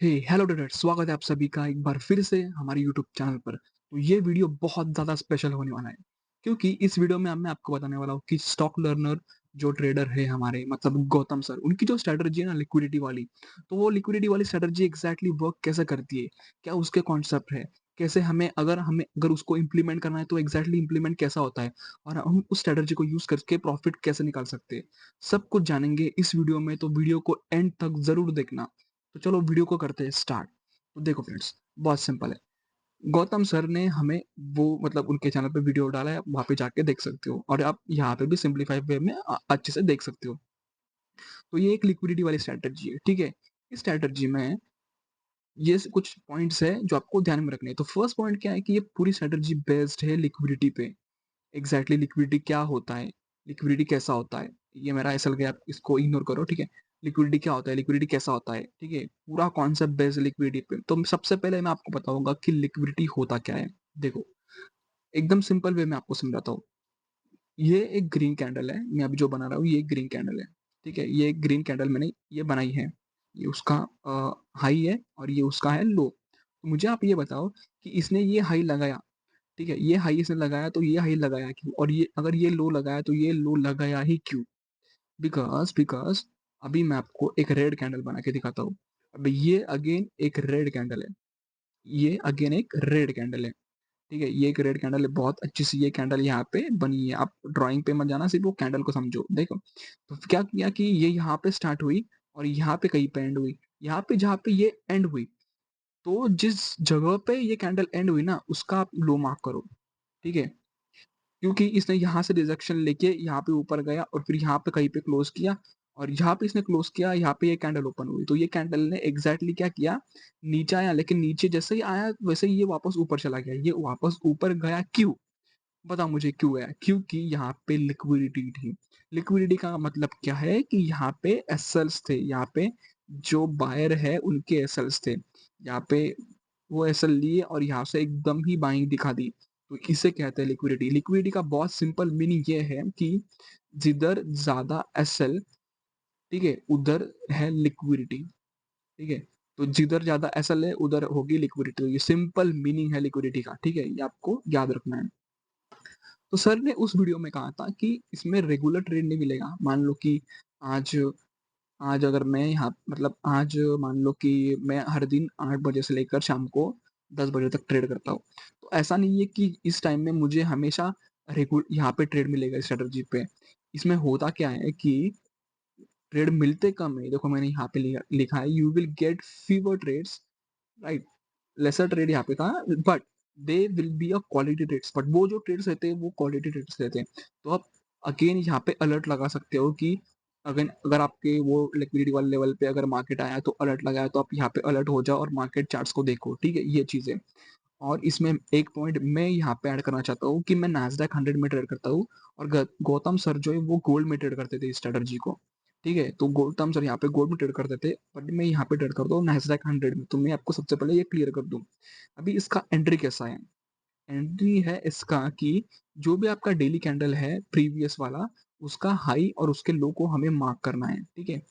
हे hello traders, स्वागत है आप सभी का एक बार फिर से हमारे यूट्यूब चैनल पर। तो ये वीडियो बहुत ज़्यादा स्पेशल होने वाला है, क्योंकि इस वीडियो में मैं आपको बताने वाला हूँ कि स्टॉक लर्नर जो ट्रेडर है हमारे मतलब गौतम सर, उनकी जो स्ट्रैटेजी है ना लिक्विडिटी वाली, तो वो लिक्विडिटी वाली स्ट्रैटेजी एग्जैक्टली वर्क कैसे करती है, क्या उसके कॉन्सेप्ट है, कैसे हमें अगर उसको इम्प्लीमेंट करना है तो एग्जैक्टली इम्प्लीमेंट कैसा होता है, और हम उस स्ट्रैटेजी को यूज़ करके प्रॉफिट कैसे निकाल सकते हैं, सब कुछ जानेंगे इस वीडियो में। तो वीडियो को एंड तक ज़रूर देखना। तो चलो वीडियो को करते हैं स्टार्ट। तो देखो फ्रेंड्स, बहुत सिंपल है। गौतम सर ने हमें वो मतलब उनके चैनल पे वीडियो डाला है, वहाँ पे जाके देख सकते हो, और आप यहाँ पे भी सिंप्लीफाइड वे में अच्छे से देख सकते हो। तो ये एक लिक्विडिटी वाली स्ट्रैटेजी है, ठीक है? इस स्ट्रैटेजी में कुछ पॉइंट्स है जो आपको ध्यान में रखने हैं। तो फर्स्ट पॉइंट क्या है कि ये पूरी स्ट्रैटेजी बेस्ड है लिक्विडिटी पे। एग्जैक्टली लिक्विडिटी क्या होता है, लिक्विडिटी कैसा होता है, ये मेरा ऐसा लग गया, आप इसको इग्नोर करो, ठीक है? लिक्विडिटी क्या होता है, लिक्विडिटी कैसा होता है, ठीक है? पूरा कॉन्सेप्ट बेस्ड लिक्विडिटी पे। तो सबसे पहले मैं आपको बताऊंगा कि लिक्विडिटी होता क्या है। देखो, एकदम सिंपल वे में आपको समझाता हूँ। ये एक ग्रीन कैंडल है, मैं अभी जो बना रहा हूँ ये एक ग्रीन कैंडल है, ठीक है? ये एक ग्रीन कैंडल मैंने ये बनाई है। ये उसका हाई है और ये उसका है लो। तो मुझे आप ये बताओ कि इसने ये हाई लगाया, ठीक है? ये हाई इसने लगाया तो ये हाई लगाया क्यों? और ये अगर ये लो लगाया तो ये लो लगाया ही क्यों? बिकॉज़ बिकॉज़ अभी मैं आपको एक रेड कैंडल बना के दिखाता हूँ। अभी ये अगेन एक रेड कैंडल है। ये अगेन एक रेड कैंडल है, ठीक है? ये एक रेड कैंडल है, बहुत अच्छी-सी ये कैंडल यहाँ पे बनी है। आप ड्राइंग पे मत जाना, सिर्फ़ वो कैंडल को समझो। देखो, तो क्या किया कि ये यहाँ पे स्टार्ट हुई और यहाँ पे कहीं पे एंड हुई। यहाँ पे जहाँ पे ये एंड हुई, तो जिस जगह पे ये कैंडल एंड हुई ना, उसका आप लो मार्क करो, ठीक है? क्योंकि इसने यहाँ से रिजेक्शन लेके यहाँ पे ऊपर गया और फिर यहाँ पे कहीं पे क्लोज़ किया, और जहाँ पे इसने क्लोज़ किया, यहाँ पे ये कैंडल ओपन हुई। तो ये कैंडल ने एग्ज़ैक्टली क्या किया, नीचे आया, लेकिन नीचे जैसे ही आया वैसे ही ये वापस ऊपर चला गया। ये वापस ऊपर गया क्यों? बताओ मुझे क्यों गया? क्योंकि यहाँ पे लिक्विडिटी थी। लिक्विडिटी का मतलब क्या है कि यहाँ पे एसएल्स थे, यहाँ पे जो बायर है उनके एसएल्स थे। यहाँ पे वो एसएल लिए और यहाँ से एकदम ही बाइंग दिखा दी। तो इसे कहते हैं लिक्विडिटी। लिक्विडिटी का बहुत सिंपल मीनिंग ये है कि जिधर ज़्यादा एसएल, ठीक है, उधर है लिक्विडिटी, ठीक है? तो जिधर ज़्यादा एसएल है उधर होगी लिक्विडिटी। तो ये सिंपल मीनिंग है लिक्विडिटी का, ठीक है? ये आपको याद रखना है। तो सर ने उस वीडियो में कहा था कि इसमें रेगुलर ट्रेड नहीं मिलेगा। मान लो कि आज आज अगर मैं यहाँ मतलब आज मान लो कि मैं हर दिन 8 बजे से लेकर शाम को 10 बजे तक ट्रेड करता हूँ। तो ऐसा नहीं है कि इस टाइम में मुझे हमेशा रेगु यहाँ पे ट्रेड मिलेगा इस स्ट्रैटेजी पे। इसमें होता क्या है कि ट्रेड मिलते कम है। देखो मैंने यहाँ पे लिखा है, you will get fewer trades, right? Lesser trade यहाँ पे था, but they will be a quality trades. But वो जो ट्रेड्स रहते हैं वो क्वालिटी ट्रेड्स रहते हैं। तो आप अगेन यहाँ पे अलर्ट लगा सकते हो कि अगेन अगर आपके वो लिक्विडिटी वाले लेवल पे अगर मार्केट आया तो अलर्ट लगाया, तो आप यहाँ पे अलर्ट हो जाओ और मार्केट चार्ट्स को देखो, ठीक है? ये चीज़ है। और इसमें एक पॉइंट मैं यहाँ पे ऐड करना चाहता हूँ कि मैं नैस्डैक 100 में ट्रेड करता हूँ, और गौतम सर जो है वो गोल्ड में ट्रेड करते थे इस स्ट्रैटेजी को, ठीक है? तो गौतम सर यहाँ पे गोल्ड में ट्रेड करते थे, बट मैं यहाँ पे ट्रेड करता हूँ नैस्डैक 100 में। तो मैं आपको सबसे पहले ये क्लियर कर दूँ। अभी इसका एंट्री कैसा है? एंट्री है इसका कि जो भी आपका डेली कैंडल है प्रीवियस वाला, उसका हाई और उसके लो को हमें मार्क करना है, ठीक है?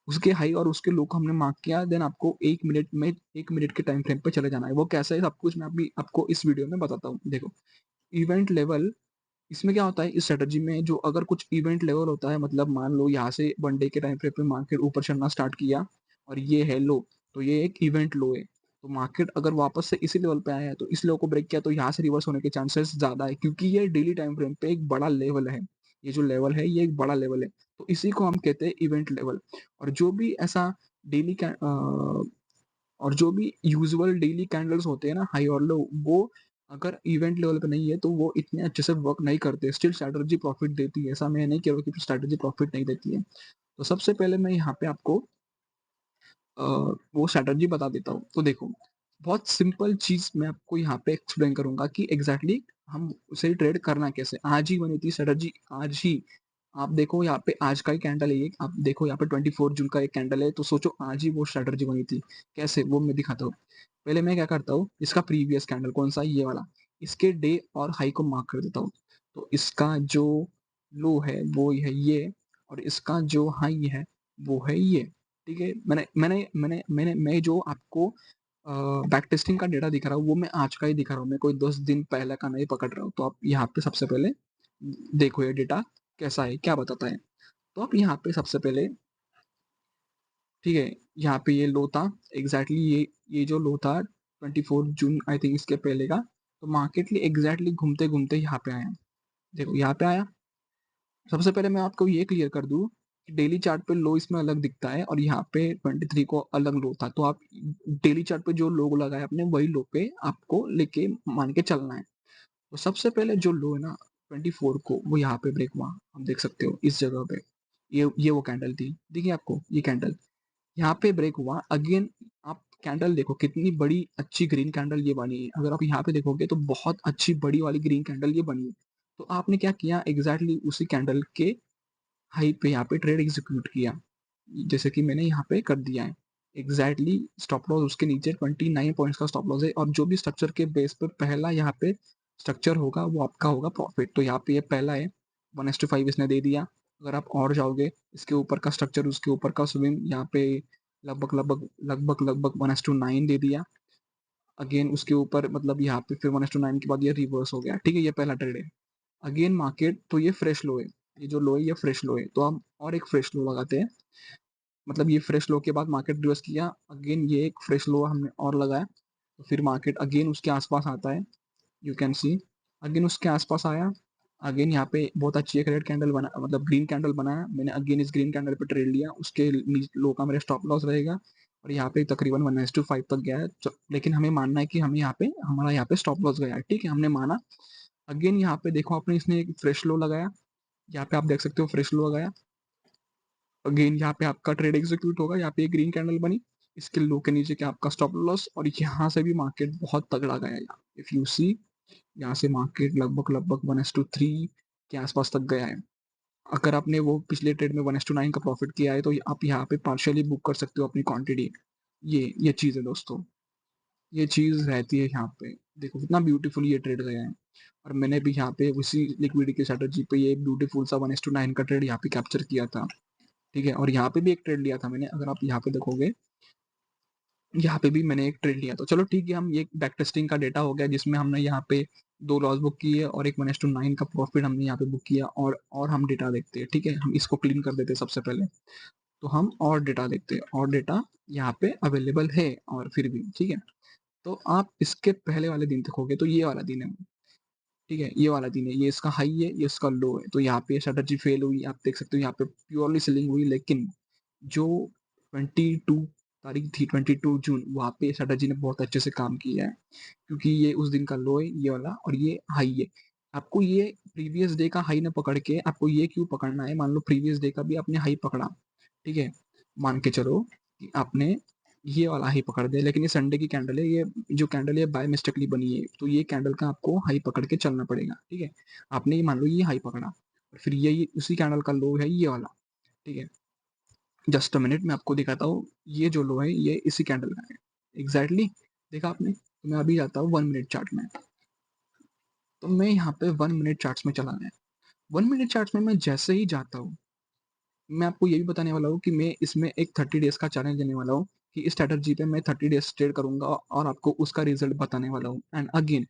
उसके हाई और उसके लो को हमने मार्क किया, देन आपको 1 मिनट में 1 मिनट के टाइम फ्रेम पे चले जाना है। वो कैसा है सब कुछ मैं अभी आपको इस वीडियो में बताता हूँ। देखो, इवेंट लेवल, इसमें क्या होता है इस स्ट्रैटेजी में, जो अगर कुछ इवेंट लेवल होता है, मतलब मान लो यहाँ से 1 डे के टाइम फ्रेम पे मार्केट ऊपर चढ़ना स्टार्ट किया और ये है लो, तो ये एक इवेंट लो है। तो मार्केट अगर वापस से इसी लेवल पे आया है तो इस लेवल को ब्रेक किया तो यहाँ से रिवर्स होने के चांसेस ज़्यादा है, क्योंकि ये डेली टाइम फ्रेम पे एक बड़ा लेवल है। ये जो लेवल है ये एक बड़ा लेवल है। तो इसी को हम कहते हैं इवेंट लेवल। और जो भी ऐसा डेली और जो भी यूजुअल डेली कैंडल्स होते हैं ना हाई और लो, वो अगर इवेंट लेवल पे नहीं है तो वो इतने अच्छे से वर्क नहीं करते। स्टिल स्ट्रैटेजी प्रॉफिट देती है, ऐसा मैं नहीं कह रहा हूँ कि स्ट्रैटेजी प्रॉफिट नहीं देती है। तो सबसे पहले मैं यहाँ पे आपको अ, वो स्ट्रैटेजी बता देता हूँ। तो देखो, बहुत सिंपल चीज़ मैं आपको यहाँ पे एक्सप्लेन करूँगा कि एग्ज़ैक्टली हम उसे ट्रेड करना कैसे। आज ही बनी थी स्ट्रैटेजी, आज ही। आप देखो यहाँ पे आज का ही कैंडल है ये, आप देखो यहाँ पे 24 जून का एक कैंडल है, तो सोचो आज ही वो स्ट्रैटेजी बनी थी। कैसे, वो मैं दिखाता हूँ। पहले मैं क्या करता हूँ, इसका प्रीवियस कैंडल कौन-सा है, ये वाला, इसके डे और हाई को मार्क कर देता हूँ। तो इसका जो लो है वो है ये, और इसका जो हाई है वो है ये, ठीक है? मैं जो आपको बैक टेस्टिंग का डेटा दिखा रहा हूँ, वो मैं आज का ही दिखा रहा हूँ, मैं कोई 10 दिन पहले का नहीं पकड़ रहा हूँ। तो आप यहाँ पे सबसे पहले देखो ये डेटा कैसा है, क्या बताता है। तो आप यहाँ पे सबसे पहले, ठीक है, यहाँ पे ये लो था, एग्ज़ैक्टली ये जो लो था 24 जून आई थिंक इसके पहले का, तो मार्केट एग्ज़ैक्टली घूमते-घूमते यहाँ पे आया। देखो यहाँ पे आया। सबसे पहले मैं आपको ये क्लियर कर दूँ कि डेली चार्ट पे लो इसमें अलग दिखता है और यहाँ पे 23 को अलग लो था। तो आप डेली चार्ट पे जो लो लगाया आपने वही लो पे आपको लेके मान के चलना है। तो सबसे पहले जो लो है ना 24 को वो यहाँ पे ब्रेक हुआ। आप देख सकते हो इस जगह पे। ये वो कैंडल थी। दिखी आपको ये कैंडल? यहाँ पे ब्रेक हुआ अगेन। आप कैंडल देखो कितनी बड़ी अच्छी ग्रीन कैंडल ये बनी है। अगर आप यहाँ पे देखोगे तो बहुत अच्छी बड़ी वाली ग्रीन कैंडल ये बनी है। तो आपने क्या किया एग्ज़ैक्टली उसी कैंडल के हाई पे यहाँ पे ट्रेड एग्जीक्यूट किया। जैसे कि मैंने यहाँ पे कर दिया है। एग्ज़ैक्टली स्टॉप लॉस उसके नीचे 29 पॉइंट्स का स्टॉप लॉस है और जो भी स्ट्रक्चर के बेस पे पहला यहाँ पे स्ट्रक्चर होगा वो आपका होगा प्रॉफिट। तो यहाँ पे ये पहला है 1:5 इसने दे दिया। अगर आप और जाओगे इसके ऊपर का स्ट्रक्चर उसके ऊपर का स्विंग यहाँ पे लगभग 1:9 दे दिया। अगेन उसके ऊपर मतलब यहाँ पे फिर 1:9 के बाद ये रिवर्स हो गया। ठीक है, ये पहला ट्रेड है। अगेन मार्केट तो ये फ्रेश लो है। ये जो लो है ये फ्रेश लो है। तो हम और एक फ्रेश लो लगाते हैं। मतलब ये फ्रेश लो के बाद मार्केट रिवर्स किया। अगेन ये एक फ्रेश लो हमने और लगाया। तो फिर मार्केट अगेन उसके आसपास आता है। यू कैन सी अगेन उसके आसपास आया। अगेन यहाँ पे बहुत अच्छी एक रेड कैंडल बना मतलब ग्रीन कैंडल बनाया। मैंने अगेन इस ग्रीन कैंडल पे ट्रेड लिया। उसके लो का मेरा स्टॉप लॉस रहेगा और यहाँ पे तकरीबन 1:5 तक गया है। लेकिन हमें मानना है कि हमें यहाँ पे हमारा यहाँ पे स्टॉप लॉस गया है। ठीक है, हमने माना। अगेन यहाँ पे देखो आपने इसने एक फ्रेश लो लगाया। यहाँ पे आप देख सकते हो फ्रेश लो लगाया। अगेन यहाँ पे आपका ट्रेड एग्जीक्यूट होगा। यहाँ पे एक ग्रीन कैंडल बनी। इसके लो के नीचे क्या आपका स्टॉप लॉस और यहाँ से भी मार्केट बहुत तगड़ा गया है। इफ यू सी यहाँ से मार्केट लगभग 1:3 के आसपास तक गया है। अगर आपने वो पिछले ट्रेड में 1:9 का प्रॉफिट किया है तो आप यहाँ पे पार्शियली बुक कर सकते हो अपनी क्वांटिटी। ये चीज़ है दोस्तों। ये चीज़ रहती है यहाँ पे। देखो कितना ब्यूटीफुल ये ट्रेड गया है। और मैंने भी यहाँ पे उसी लिक्विडिटी स्ट्रेटजी पे ये ब्यूटीफुल सा 1:9 का ट्रेड यहाँ पे कैप्चर किया था। ठीक है, और यहाँ पे भी एक ट्रेड लिया था मैंने। अगर आप यहाँ पे देखोगे यहाँ पे भी मैंने एक ट्रेड लिया। तो चलो ठीक है, हम ये बैक टेस्टिंग का डेटा हो गया जिसमें हमने यहाँ पे 2 लॉस बुक किए और एक 1:9 का प्रॉफिट हमने यहाँ पे बुक किया। और हम डेटा देखते हैं। ठीक है, हम इसको क्लीन कर देते हैं सबसे पहले। तो हम और डेटा देखते हैं और डेटा यहाँ पे अवेलेबल है और फिर भी ठीक है। तो आप इसके पहले वाले दिन देखोगे तो ये वाला दिन है। ठीक है, ये वाला दिन है। ये इसका हाई है, ये इसका लो है। तो यहाँ पे स्ट्रेटजी फेल हुई। आप देख सकते हो यहाँ पे प्योरली सेलिंग हुई। लेकिन जो 22 तारीख थी 22 जून वहाँ पे स्ट्रेटजी ने बहुत अच्छे से काम किया है। क्योंकि ये उस दिन का लो है ये वाला और ये हाई है। आपको ये प्रीवियस डे का हाई ना पकड़ के आपको ये क्यों पकड़ना है। मान लो प्रीवियस डे का भी आपने हाई पकड़ा। ठीक है, मान के चलो कि आपने ये वाला हाई पकड़ दिया। लेकिन ये संडे की कैंडल है। ये जो कैंडल है बाय मिस्टेकली बनी है। तो ये कैंडल का आपको हाई पकड़ के चलना पड़ेगा। ठीक है, आपने ये मान लो ये हाई पकड़ा और फिर ये उसी कैंडल का लो है ये वाला। ठीक है, जस्ट अ मिनट मैं आपको दिखाता हूँ। ये जो लो है ये इसी कैंडल का है। एग्जैक्टली देखा आपने। तो मैं अभी जाता हूँ 1 मिनट चार्ट में। तो मैं यहाँ पे 1 मिनट चार्ट्स में चला गया। 1 मिनट चार्ट्स में मैं जैसे ही जाता हूँ मैं आपको ये भी बताने वाला हूँ कि मैं इसमें एक 30 डेज का चैलेंज देने वाला हूँ कि इस स्ट्रैटेजी पे मैं 30 डेज ट्रेड करूंगा और आपको उसका रिजल्ट बताने वाला हूँ। एंड अगेन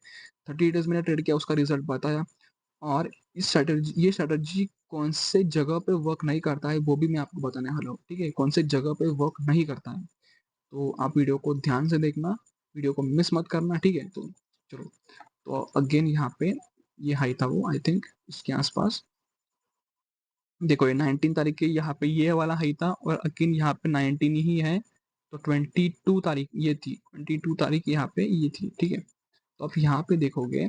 30 डेज मैंने ट्रेड किया उसका रिजल्ट बताया। और ये स्ट्रैटेजी कौन से जगह पे वर्क नहीं करता है वो भी मैं आपको बताने वाला हूँ। ठीक है, कौन से जगह पे वर्क नहीं करता है। तो आप वीडियो को ध्यान से देखना, वीडियो को मिस मत करना। ठीक है, तो चलो। तो अगेन यहाँ पे ये हाई था वो आई थिंक इसके आसपास। देखो ये 19 तारीख के यहाँ पे ये वाला हाई था और अगेन यहाँ पे 19 ही है। तो 22 तारीख ये थी। 22 तारीख यहाँ पे ये थी। ठीक है, तो आप यहाँ पे देखोगे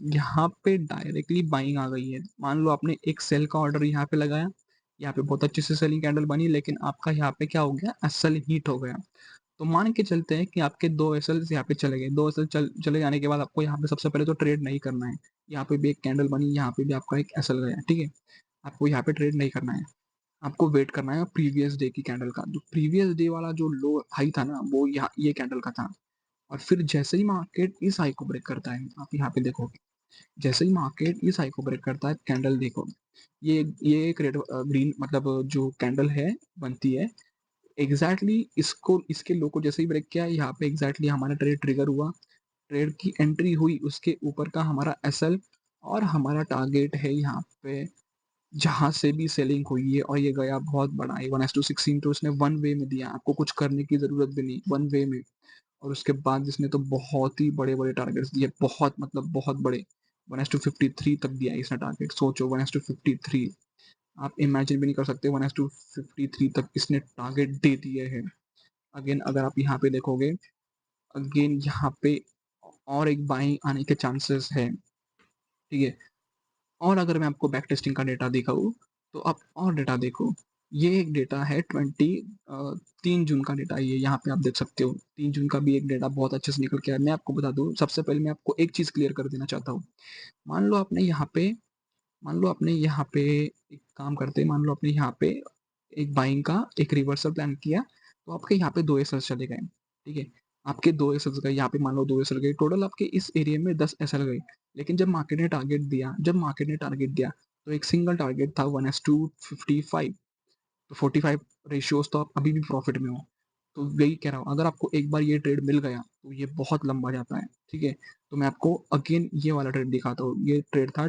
यहाँ पे डायरेक्टली बाइंग आ गई है। मान लो आपने एक सेल का ऑर्डर यहाँ पे लगाया। यहाँ पे बहुत अच्छी से सेलिंग कैंडल बनी लेकिन आपका यहाँ पे क्या हो गया एसएल हीट हो गया। तो मान के चलते हैं कि आपके 2 एसएल यहाँ पे चले गए। 2 एसएल चले जाने के बाद आपको यहाँ पे सबसे पहले तो ट्रेड नहीं करना है। यहाँ पे भी एक कैंडल बनी, यहाँ पे भी आपका एक एसएल गया। ठीक है, आपको यहाँ पे ट्रेड नहीं करना है। आपको वेट करना है प्रीवियस डे की कैंडल का। जो प्रीवियस डे वाला जो लो हाई था ना वो यहाँ ये कैंडल का था। और फिर जैसे ही मार्केट इस हाई को ब्रेक करता है आप यहाँ पे देखोगे। जैसे ही मार्केट इस हाई को ब्रेक करता है कैंडल देखो। ये एक रेड ग्रीन मतलब जो कैंडल है बनती है एग्ज़ैक्टली इसको इसके लो को जैसे ही ब्रेक किया, यहाँ पे एग्ज़ैक्टली हमारा ट्रेड ट्रिगर हुआ। ट्रेड की एंट्री हुई, उसके ऊपर का हमारा एसएल और हमारा टारगेट है यहाँ पे, जहाँ से भी सेलिंग हुई है और ये गया बहुत बड़ा, ये 1:16 तो उसने वन वे में दिया, आपको कुछ करने की ज़रूरत भी नहीं, वन वे में। और उसके बाद इसने तो बहुत ही बड़े-बड़े टारगेट्स दिए, बहुत मतलब बहुत बड़े, 1:53 तक दिया इसने टारगेट, सोचो 1:53, आप इमेजिन भी नहीं कर सकते, 1:53 तक इसने टारगेट दे दिए हैं। अगेन अगर आप यहाँ पे देखोगे, अगेन यहाँ पे और एक बाइंग आने के चांसेस हैं, ठीक है? और अगर मैं आपको बैक टेस्टिंग का डेटा दिखाऊँ, तो आप और डेटा देखो। ये एक डेटा है 3 जून का डेटा, ये यहाँ पे आप देख सकते हो। 3 जून का भी एक डेटा बहुत अच्छे से निकल के आया। मैं आपको बता दूँ, सबसे पहले मैं आपको एक चीज़ क्लियर कर देना चाहता हूँ। मान लो आपने यहाँ पे मान लो आपने यहाँ पे एक काम करते हैं, मान लो आपने यहाँ पे एक बाइंग का एक रिवर्सल प्लान किया, तो आपके यहाँ पे 2 एसएल्स चले गए, ठीक है? आपके 2 एसएल्स गए, यहाँ पे मान लो 2 एसएल गए, टोटल आपके इस एरिया में 10 एसएल गए। लेकिन जब मार्केट ने टारगेट दिया, तो एक सिंगल टारगेट था 1:55, तो 45 रेशियोज़ तो आप अभी भी प्रॉफिट में हो। तो वही कह रहा हूँ, अगर आपको एक बार ये ट्रेड मिल गया, तो ये बहुत लंबा जाता है, ठीक है? तो मैं आपको अगेन ये वाला ट्रेड दिखाता हूँ। ये ट्रेड था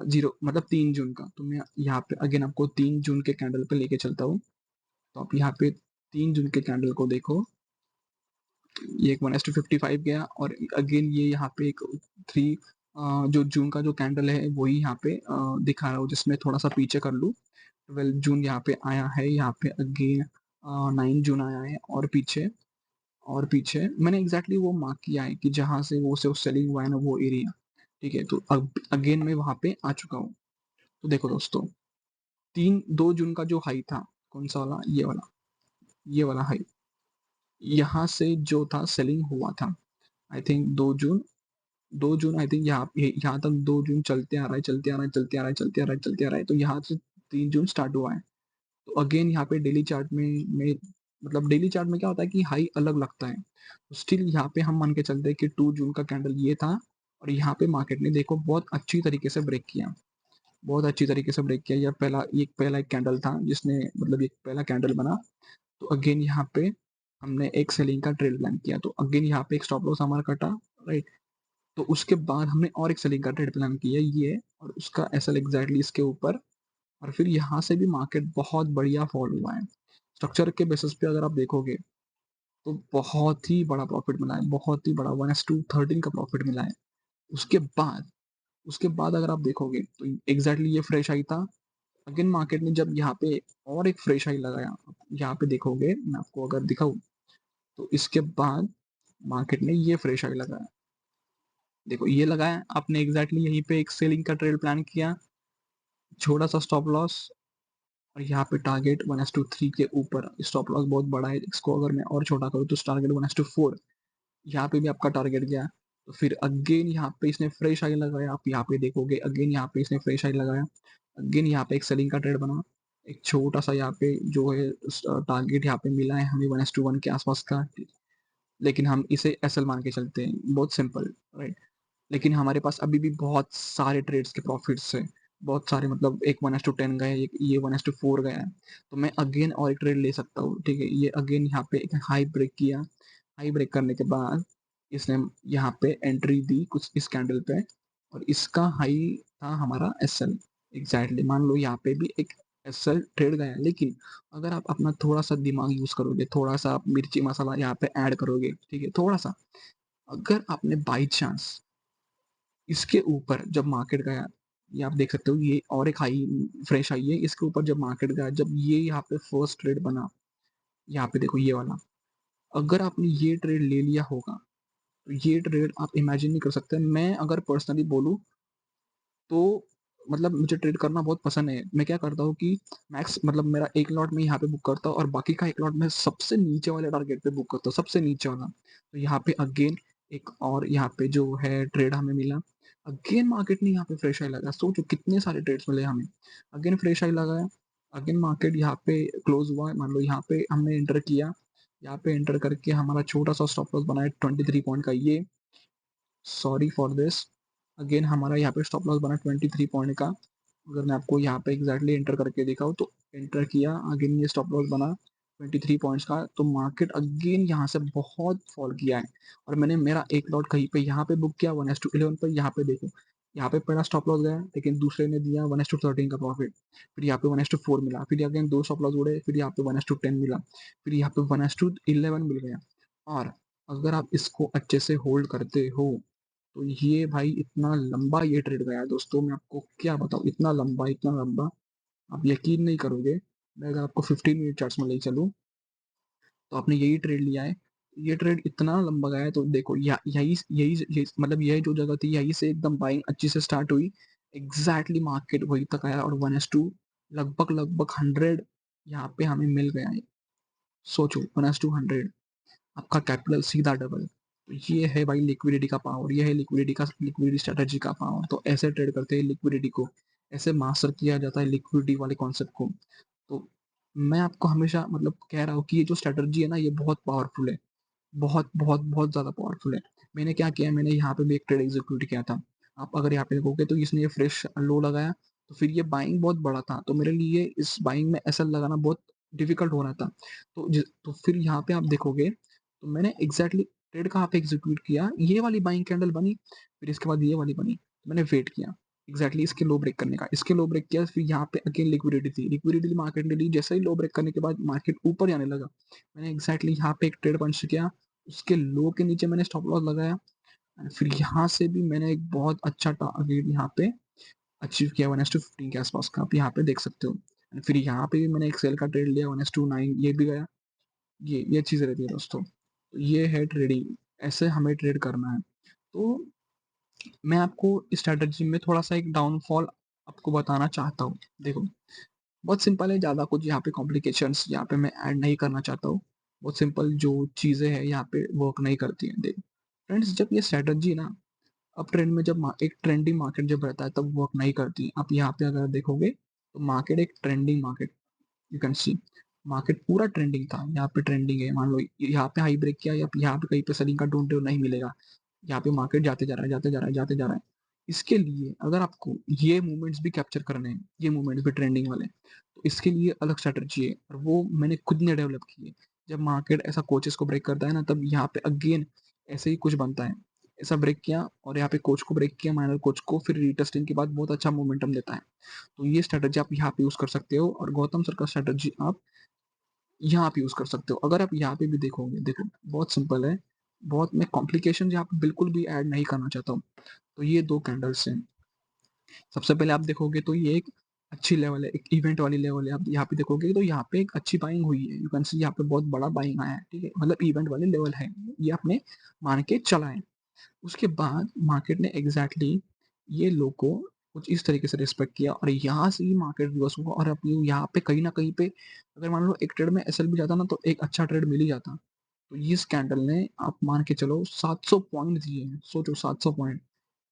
0 मतलब 3 जून का। तो मैं यहाँ पे अगेन आपको 3 जून के कैंडल पे लेके चलता हूँ। तो आप यहाँ पे 3 जून के कैंडल को देखो, ये एक 1:55 गया और अगेन ये यहाँ पे एक 3 जो जून का जो कैंडल है वही यहाँ पे दिखा रहा हूँ, जिसमें थोड़ा-सा पीछे कर लूँ। 12 जून यहाँ पे आया है, यहाँ पे अगेन 9 जून आया है और पीछे मैंने एग्ज़ैक्टली वो मार्क किया है कि जहाँ से वो सेलिंग हुआ है ना वो एरिया, ठीक है? तो अब अगेन मैं वहाँ पे आ चुका हूँ। तो देखो दोस्तों, 2 जून का जो हाई था, कौन-सा वाला? ये वाला हाई, यहाँ से जो था सेलिंग हुआ था। I think 2 June I think यहाँ तक 2 जून चलते आ रहा है, चलते आ रहा है, चलते आ रहा है, चलते आ रहा है, चलते आ रहा है, तो यहाँ से 3 जून स्टार्ट हुआ है। तो अगेन यहाँ पे डेली चार्ट में मतलब डेली चार्ट में क्या होता है कि हाई अलग लगता है। स्टिल यहाँ पे हम मान के चलते हैं कि 2 जून का कैंडल ये था और यहाँ पे मार्केट ने देखो बहुत अच्छी तरीके से ब्रेक किया। बहुत अच्छी तरीके से ब्रेक किया। पहला एक कैंडल था जिसने मतलब एक पहला कैंडल बना। तो अगेन यहाँ पे हमने एक सेलिंग का ट्रेड प्लान किया। तो अगेन यहाँ पे एक स्टॉप लॉस हमारा कटा, राइट? तो उसके बाद हमने और एक सेलिंग का ट्रेड प्लान किया ये और उसका एसएल एग्ज़ैक्टली इसके ऊपर और फिर यहाँ से भी मार्केट बहुत बढ़िया फॉल हुआ है। स्ट्रक्चर के बेसिस पे अगर आप देखोगे, तो बहुत ही बड़ा प्रॉफ़िट मिला है, बहुत ही बड़ा 1:13 का प्रॉफ़िट मिला है। उसके बाद उसके बाद अगर आप देखोगे तो एग्ज़ैक्टली ये फ्रेश हाई था। अगेन मार्केट ने जब यहाँ पे और एक फ्रेश हाई लगाया, यहाँ पे देखोगे मैं आपको अगर दिखाऊँ, तो इसके बाद मार्केट ने ये फ्रेश हाई लगाया। देखो ये लगाया, आपने एग्ज़ैक्टली यहीं पे एक सेलिंग का ट्रेड प्लान किया, छोटा-सा स्टॉप लॉस और यहाँ पे टारगेट 1:3 के ऊपर, स्टॉप लॉस बहुत बड़ा है, इसको अगर मैं और छोटा करूँ तो टारगेट 1:4, यहाँ पे भी आपका टारगेट गया। तो फिर अगेन यहाँ पे इसने फ्रेश हाई लगाया, आप यहाँ पे देखोगे अगेन यहाँ पे इसने फ्रेश हाई लगाया, अगेन यहाँ पे एक सेलिंग का ट्रेड बना, एक छोटा-सा यहाँ पे जो है टारगेट यहाँ पे मिला है हमें 1:1 के आसपास का, लेकिन हम इसे एसएल मान के चलते हैं, बहुत सिंपल, राइट? लेकिन हमारे पास अभी भी बहुत सारे ट्रेड्स के प्रॉफिट्स हैं, बहुत सारे मतलब एक 1:10 गए, एक ये 1:4 गया है। तो मैं अगेन और एक ट्रेड ले सकता हूँ, ठीक है? ये अगेन यहाँ पे एक हाई ब्रेक किया, हाई ब्रेक करने के बाद इसने यहाँ पे एंट्री दी कुछ इस कैंडल पे और इसका हाई था हमारा एसएल, एग्ज़ैक्टली मान लो यहाँ पे भी एक एसएल ट्रेड गया है। लेकिन अगर आप अपना थोड़ा-सा दिमाग यूज़ करोगे, थोड़ा-सा आप मिर्ची मसाला यहाँ पे ऐड करोगे, ठीक है? थोड़ा-सा, अगर आपने बाय चांस इसके ऊपर जब मार्केट गया, ये आप देख सकते हो ये और एक हाई फ्रेश हाई है, इसके ऊपर जब मार्केट गया, जब ये यहाँ पे फर्स्ट ट्रेड बना, यहाँ पे देखो ये वाला, अगर आपने ये ट्रेड ले लिया होगा, तो ये ट्रेड आप इमेजिन नहीं कर सकते। मैं अगर पर्सनली बोलूँ तो मतलब मुझे ट्रेड करना बहुत पसंद है। मैं क्या करता हूँ कि मैक्स मतलब मेरा 1 लॉट मैं यहाँ पे बुक करता हूँ और बाकी का 1 लॉट मैं सबसे नीचे वाले टारगेट पे बुक करता हूँ, सबसे नीचे वाला। तो यहाँ पे अगेन एक और यहाँ पे जो है ट्रेड हमें मिला। अगेन मार्केट ने यहाँ पे फ्रेश हाई लगाया। सोचो कितने सारे ट्रेड्स मिले हमें। अगेन फ्रेश हाई लगाया, अगेन मार्केट यहाँ पे क्लोज़ हुआ। मान लो यहाँ पे हमने एंटर किया, यहाँ पे एंटर करके हमारा छोटा-सा स्टॉप लॉस बना है 23 पॉइंट का ये, सॉरी फॉर दिस। अगेन हमारा यहाँ पे स्टॉप लॉस बना 23 पॉइंट का। अगर मैं आपको यहाँ पे एग्ज़ैक्टली एंटर करके दिखाऊँ तो एंटर किया, अगेन ये स्टॉप लॉस बना। 23 पॉइंट्स का, तो मार्केट अगेन यहाँ से बहुत फॉल किया है और मैंने मेरा एक लॉट कहीं पे यहाँ पे बुक किया 1:11 पर। यहाँ पे देखो, यहाँ पे पहला स्टॉप लॉस गया, लेकिन दूसरे ने दिया 1:13 का प्रॉफिट। फिर यहाँ पे 1:4 मिला, फिर अगेन 2 स्टॉप लॉस उड़े, फिर यहाँ पे 1:10 मिला, फिर यहाँ पे 1:11 मिल गया। और अगर आप इसको अच्छे से होल्ड करते हो तो ये भाई इतना लंबा ये ट्रेड गया है दोस्तों, मैं आपको क्या बताऊँ, इतना लंबा, आप यकीन नहीं करोगे। मैं अगर आपको 15 मिनट चार्ट्स में ले चलूँ, तो आपने यही ट्रेड लिया है। ये ट्रेड इतना लंबा गया है, तो देखो यही यही यही मतलब यही जो जगह थी, यहीं से एकदम बाइंग अच्छी से स्टार्ट हुई। एग्जैक्टली मार्केट वहीं तक आया और 1:2 लगभग 100 यहाँ पे हमें मिल गया है। सोचो 1:100, आपका कैपिटल सीधा डबल। तो ये है भाई लिक्विडिटी का पावर, ये है लिक्विडिटी स्ट्रेटजी का पावर। तो ऐसे ट्रेड करते हैं लिक्विडिटी को, ऐसे मास्टर किया जाता है लिक्विडिटी वाले कॉन्सेप्ट को। तो मैं आपको हमेशा मतलब कह रहा हूँ कि ये जो स्ट्रैटेजी है ना, ये बहुत पावरफुल है, बहुत ज़्यादा पावरफुल है। मैंने क्या किया, मैंने यहाँ पे भी एक ट्रेड एग्जीक्यूट किया था। आप अगर यहाँ पे देखोगे तो इसने ये फ्रेश लो लगाया, तो फिर ये बाइंग बहुत बड़ा था, तो मेरे लिए इस बाइंग में एसएल लगाना बहुत डिफिकल्ट हो रहा था। तो फिर यहाँ पे आप देखोगे, तो मैंने एग्जैक्टली ट्रेड कहाँ पे एग्जीक्यूट किया, ये वाली बाइंग कैंडल बनी, फिर इसके बाद ये वाली बनी, तो मैंने वेट किया एग्जैक्टली इसके लो ब्रेक करने का। इसके लो ब्रेक किया, फिर यहाँ पे अगेन लिक्विडिटी मार्केट ने ली, जैसे ही लो ब्रेक करने के बाद मार्केट ऊपर जाने लगा, मैंने एग्जैक्टली यहाँ पे एक ट्रेड पंच किया, उसके लो के नीचे मैंने स्टॉप लॉस लगाया। एंड फिर यहाँ से भी मैंने एक बहुत अच्छा टारगेट यहाँ पे अचीव किया 1:15 के आसपास का, आप यहाँ पे देख सकते हो। एंड फिर यहाँ पे भी मैंने एक सेल का ट्रेड लिया 1:9, ये भी गया। ये चीज़ रहती है दोस्तों, तो ये है ट्रेडिंग, ऐसे हमें ट्रेड करना है। तो मैं आपको इस स्ट्रैटेजी में थोड़ा सा एक डाउनफॉल आपको बताना चाहता हूँ। देखो, बहुत सिंपल है, ज़्यादा कुछ यहाँ पे कॉम्प्लिकेशंस यहाँ पे मैं ऐड नहीं करना चाहता हूँ। बहुत सिंपल जो चीज़ें हैं यहाँ पे वर्क नहीं करती हैं। देखो फ्रेंड्स, जब ये स्ट्रैटेजी ना अब ट्रेंड में, जब एक ट्रेंडिंग मार्केट जब रहता है तब वर्क नहीं करती है। आप यहाँ पे अगर देखोगे तो मार्केट एक trending market, you can see market पूरा ट्रेंडिंग था। यहाँ पे ट्रेंडिंग है, मान लो यहाँ पे हाई ब्रेक किया, या यहाँ पे कहीं पे सेलिंग का ढूंढते हो नहीं मिलेगा, यहाँ पे मार्केट जाते जा रहा है, जाते जा रहा है, जाते जा रहा है। इसके लिए अगर आपको ये मूवमेंट्स भी कैप्चर करने हैं, ये मूवमेंट्स भी ट्रेंडिंग वाले, तो इसके लिए अलग स्ट्रेटजी है और वो मैंने खुद ने डेवलप की है। जब मार्केट ऐसा कोचेस को ब्रेक करता है ना, तब यहाँ पे अगेन ऐसे ही कुछ बनता है। ऐसा ब्रेक किया और यहाँ पे कोच को ब्रेक किया, माइनर कोच को, फिर रीटेस्टिंग के बाद बहुत अच्छा मोमेंटम देता है। तो ये स्ट्रेटजी आप यहाँ पे यूज कर सकते हो, और गौतम सर का स्ट्रेटजी आप यहाँ पे यूज कर सकते हो। अगर आप यहाँ पे भी देखोगे, देखो बहुत सिंपल है, बहुत, मैं कॉम्प्लिकेशन यहाँ पे बिल्कुल भी ऐड नहीं करना चाहता हूँ। तो ये दो कैंडल्स हैं। सबसे पहले आप देखोगे तो ये एक अच्छी लेवल है, एक इवेंट वाली लेवल है। आप यहाँ पे देखोगे तो यहाँ पे एक अच्छी बाइंग हुई है, यू कैन सी यहाँ पे बहुत बड़ा बाइंग आया है, ठीक है, मतलब इवेंट वाली लेवल है, ये आपने मान के चला है। उसके बाद मार्केट ने एग्जैक्टली ये लो को कुछ इस तरीके से रिस्पेक्ट किया और यहाँ से ही मार्केट रिवर्स हुआ, और अब यहाँ पे कहीं ना कहीं पे अगर मान लो एक ट्रेड में एसएल भी जाता ना, तो एक अच्छा ट्रेड मिल ही जाता। तो इस कैंडल ने आप मान के चलो 700 पॉइंट दिए हैं, सोचो 700 पॉइंट।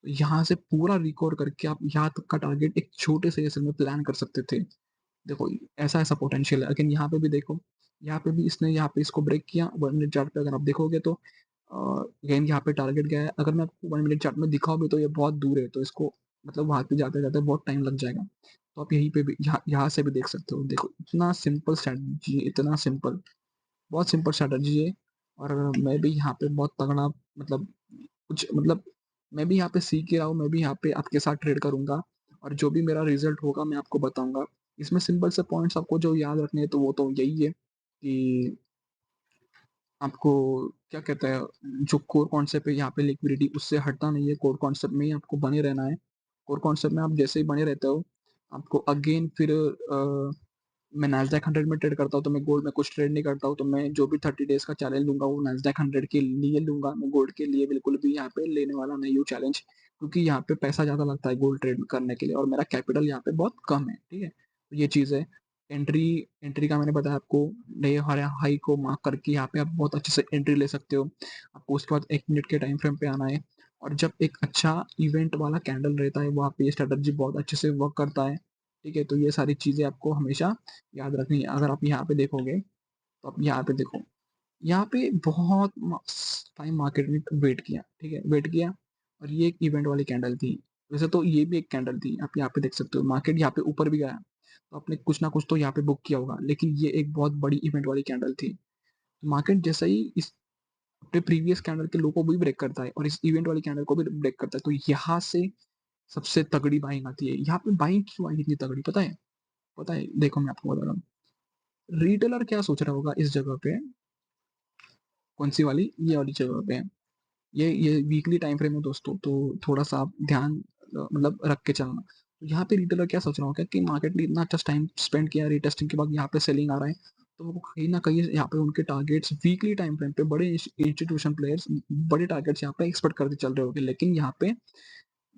तो यहाँ से पूरा रिकवर करके आप यहाँ तक का टारगेट एक छोटे से एसएल में प्लान कर सकते थे। देखो ऐसा ऐसा पोटेंशियल है। लेकिन यहाँ पे भी देखो, यहाँ पे भी इसने यहाँ पे इसको ब्रेक किया 1 मिनट चार्ट पे, अगर आप देखोगे तो अगेन यहाँ पे टारगेट गया है। अगर मैं आपको 1 मिनट चार्ट में दिखाऊँ भी तो ये बहुत दूर है, तो इसको मतलब वहां पे जाते जाते बहुत टाइम लग जाएगा। तो आप यहीं पे भी यहाँ से भी देख सकते हो। देखो इतना सिंपल स्ट्रैटेजी, इतना सिंपल, बहुत सिंपल स्ट्रैटेजी है। और मैं भी यहाँ पे बहुत तगड़ा मतलब कुछ मतलब मैं भी यहाँ पे सीख के रहा हूँ, मैं भी यहाँ पे आपके साथ ट्रेड करूंगा, और जो भी मेरा रिजल्ट होगा मैं आपको बताऊंगा। इसमें सिंपल से पॉइंट्स आपको जो याद रखने हैं, तो वो तो यही है कि आपको क्या कहते हैं, जो कोर कॉन्सेप्ट है यहाँ पे लिक्विडिटी, उससे हटना नहीं है, कोर कॉन्सेप्ट में ही आपको बने रहना है। कोर कॉन्सेप्ट में आप जैसे ही बने रहते हो, आपको अगेन फिर मैं नैस्डैक 100 में ट्रेड करता हूँ, तो मैं गोल्ड में कुछ ट्रेड नहीं करता हूँ। तो मैं जो भी 30 डेज का चैलेंज लूंगा वो नैस्डैक 100 के लिए लूंगा, मैं गोल्ड के लिए बिल्कुल भी यहाँ पे लेने वाला नहीं हूँ चैलेंज, क्योंकि यहाँ पे पैसा ज़्यादा लगता है गोल्ड ट्रेड करने के लिए, और मेरा कैपिटल यहाँ पे बहुत कम है, ठीक है। तो ये चीज़ है। एंट्री एंट्री का मैंने बताया आपको, नए हर हाई को मार्क करके यहाँ पे आप बहुत अच्छे से एंट्री ले सकते हो। आपको उसके बाद 1 मिनट के टाइम फ्रेम पे आना है, और जब एक अच्छा इवेंट वाला कैंडल रहता है वहाँ पे ये स्ट्रेटजी बहुत अच्छे से वर्क करता है, ठीक है। तो ये सारी चीज़ें आपको हमेशा याद रखनी है। अगर आप यहाँ पे देखोगे, तो आप यहाँ पे देखो, यहाँ पे बहुत टाइम मार्केट ने वेट किया, ठीक है, वेट किया, और ये एक इवेंट वाली कैंडल थी। वैसे तो ये भी एक कैंडल थी, आप यहाँ पे देख सकते हो, मार्केट यहाँ पे ऊपर भी गया, तो आपने कुछ ना कुछ तो यहाँ पे बुक किया होगा। लेकिन ये एक बहुत बड़ी इवेंट वाली कैंडल थी। मार्केट जैसे ही इस अपने प्रीवियस कैंडल के लो को भी ब्रेक करता है और इस इवेंट वाली कैंडल को भी ब्रेक करता है, तो यहाँ से सबसे तगड़ी बाइंग आती है। यहाँ पे बाइंग क्यों आई इतनी तगड़ी पता है? पता है? देखो मैं आपको बता रहा हूँ। रिटेलर क्या सोच रहा होगा इस जगह पे, कौन-सी वाली? ये वाली जगह पे। ये वीकली टाइम फ्रेम है दोस्तों, तो थोड़ा-सा आप ध्यान मतलब रख के चलना। तो यहाँ पे रिटेलर क्या सोच रहा होगा कि मार्केट ने इतना अच्छा टाइम स्पेंड किया रीटेस्टिंग के बाद यहाँ पे सेलिंग आ रहा है, तो वो कहीं न कहीं यहाँ पे उनके टारगेट्स वीकली टाइम फ्रेम पे बड़े इंस्टीट्यूशन प्लेयर्स बड़े टारगेट्स यहाँ पे एक्सपेक्ट करके चल रहे होंगे। लेकिन यहाँ पे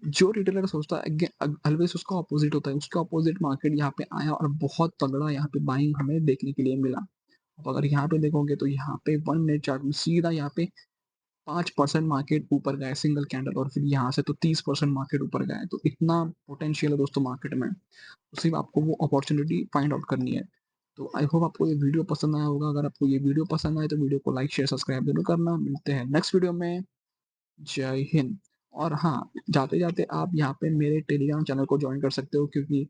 जो रिटेलर सोचता है ऑलवेज़ उसका अपोज़िट होता है। उसका अपोज़िट मार्केट यहाँ पे आया और बहुत तगड़ा यहाँ पे बाइंग हमें देखने के लिए मिला। अब अगर यहाँ पे देखोगे तो यहाँ पे 1 मिनट चार्ट में सीधा यहाँ पे 5% मार्केट ऊपर गया है सिंगल कैंडल, और फिर यहाँ से तो 30% मार्केट ऊपर गया है। तो इतना पोटेंशियल है दोस्तों मार्केट में। तो सिर्फ आपको वो अपॉर्च्युनिटी फाइंड आउट करनी है। तो आई होप आपको ये वीडियो पसंद आया होगा। अगर आपको ये वीडियो पसंद आए तो वीडियो को लाइक, शेयर, सब्सक्राइब ज़रूर करना। मिलते हैं नेक्स्ट वीडियो में। जय हिंद। और हाँ, जाते-जाते आप यहाँ पे मेरे टेलीग्राम चैनल को जॉइन कर सकते हो, क्योंकि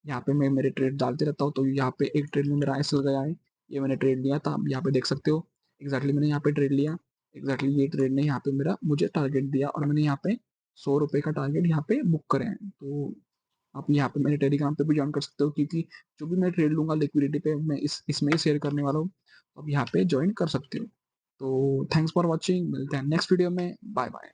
यहाँ पे मैं मेरे ट्रेड डालते रहता हूँ। तो यहाँ पे एक ट्रेड में मेरा ऐसे गया है, ये मैंने ट्रेड लिया था, आप यहाँ पे देख सकते हो। एग्ज़ैक्टली मैंने यहाँ पे ट्रेड लिया, एग्ज़ैक्टली ये ट्रेड ने यहाँ पे मेरा मुझे टारगेट दिया और मैंने यहाँ पे ₹100 का टारगेट यहाँ पे बुक करे हैं। तो आप यहाँ पे मेरे टेलीग्राम पे भी जॉइन कर सकते हो, क्योंकि जो भी मैं ट्रेड लूँगा लिक्विडिटी पे मैं इसमें ही शेयर करने वाला हूँ। आप यहाँ पे जॉइन कर सकते हो। तो थैंक्स फॉर वॉचिंग, मिलते हैं नेक्स्ट वीडियो में। बाय-बाय।